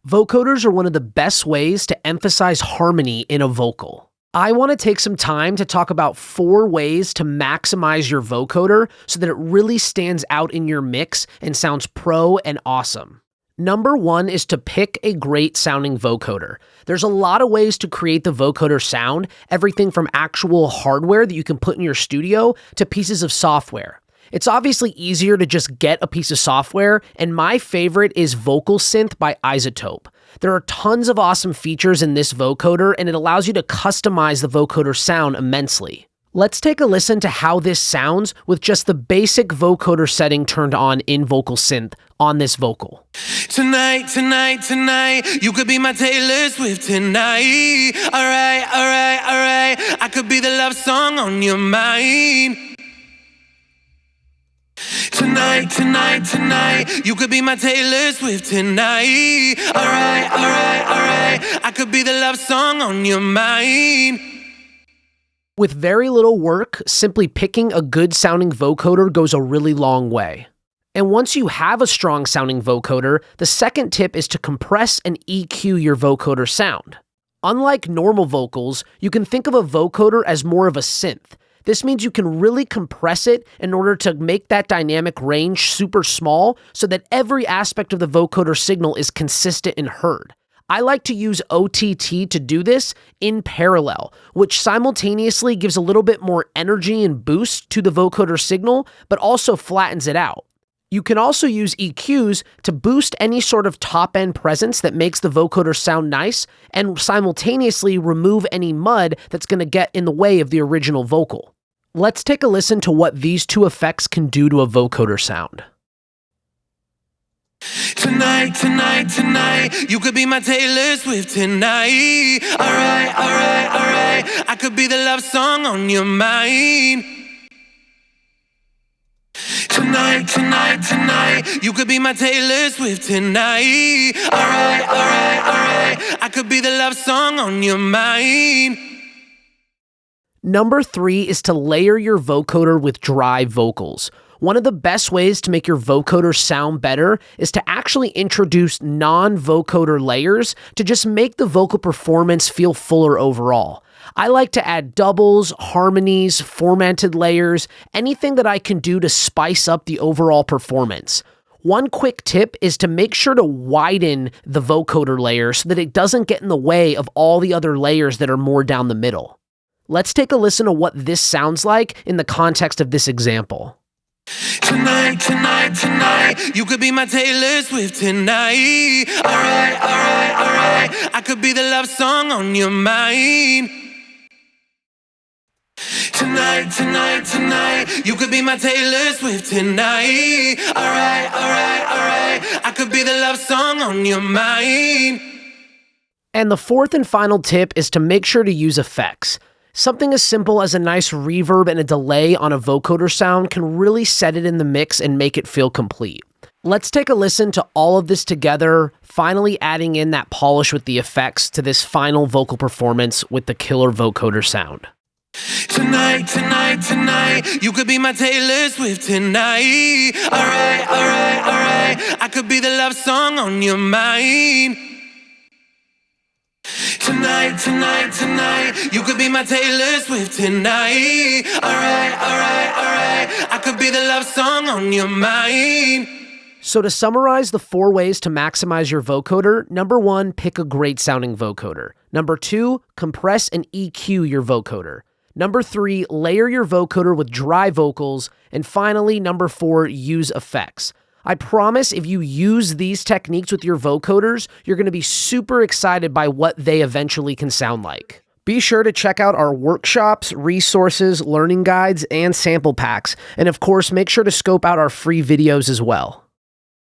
Vocoders are one of the best ways to emphasize harmony in a vocal. I want to take some time to talk about 4 ways to maximize your vocoder so that it really stands out in your mix and sounds pro and awesome. Number 1 is to pick a great sounding vocoder. There's a lot of ways to create the vocoder sound, everything from actual hardware that you can put in your studio to pieces of software. It's obviously easier to just get a piece of software, and my favorite is Vocal Synth by iZotope. There are tons of awesome features in this vocoder, and it allows you to customize the vocoder sound immensely. Let's take a listen to how this sounds with just the basic vocoder setting turned on in Vocal Synth on this vocal. Tonight, tonight, tonight, you could be my Taylor Swift tonight. Alright, alright, alright, I could be the love song on your mind. Tonight, tonight, tonight, you could be my Taylor Swift tonight. Alright, alright, alright, I could be the love song on your mind. With very little work, simply picking a good sounding vocoder goes a really long way. And once you have a strong sounding vocoder, the second tip is to compress and EQ your vocoder sound. Unlike normal vocals, you can think of a vocoder as more of a synth. This means you can really compress it in order to make that dynamic range super small so that every aspect of the vocoder signal is consistent and heard. I like to use OTT to do this in parallel, which simultaneously gives a little bit more energy and boost to the vocoder signal, but also flattens it out. You can also use EQs to boost any sort of top-end presence that makes the vocoder sound nice and simultaneously remove any mud that's going to get in the way of the original vocal. Let's take a listen to what these 2 effects can do to a vocoder sound. Tonight, tonight, tonight, you could be my Taylor Swift tonight. Alright, alright, alright, I could be the love song on your mind. Tonight, tonight, tonight, you could be my Taylor Swift tonight. Alright, alright, alright, I could be the love song on your mind. Number 3 is to layer your vocoder with dry vocals. One of the best ways to make your vocoder sound better is to actually introduce non-vocoder layers to just make the vocal performance feel fuller overall. I like to add doubles, harmonies, formatted layers, anything that I can do to spice up the overall performance. One quick tip is to make sure to widen the vocoder layer so that it doesn't get in the way of all the other layers that are more down the middle. Let's take a listen to what this sounds like in the context of this example. Tonight, tonight, tonight, you could be my Taylor Swift tonight. Alright, alright, alright, I could be the love song on your mind. Tonight, tonight, tonight, you could be my Taylor Swift tonight. Alright, alright, alright, I could be the love song on your mind. And the 4th and final tip is to make sure to use effects. Something as simple as a nice reverb and a delay on a vocoder sound can really set it in the mix and make it feel complete. Let's take a listen to all of this together, finally adding in that polish with the effects to this final vocal performance with the killer vocoder sound. Tonight, tonight, tonight, you could be my Taylor Swift tonight. Alright, alright, alright, I could be the love song on your mind. Tonight, tonight, tonight, you could be my Taylor Swift tonight. Alright, alright, alright, I could be the love song on your mind. So to summarize the 4 ways to maximize your vocoder, number 1, pick a great sounding vocoder. Number 2, compress and EQ your vocoder. Number 3, layer your vocoder with dry vocals. And finally, number 4, use effects. I promise if you use these techniques with your vocoders, you're going to be super excited by what they eventually can sound like. Be sure to check out our workshops, resources, learning guides, and sample packs. And of course, make sure to scope out our free videos as well.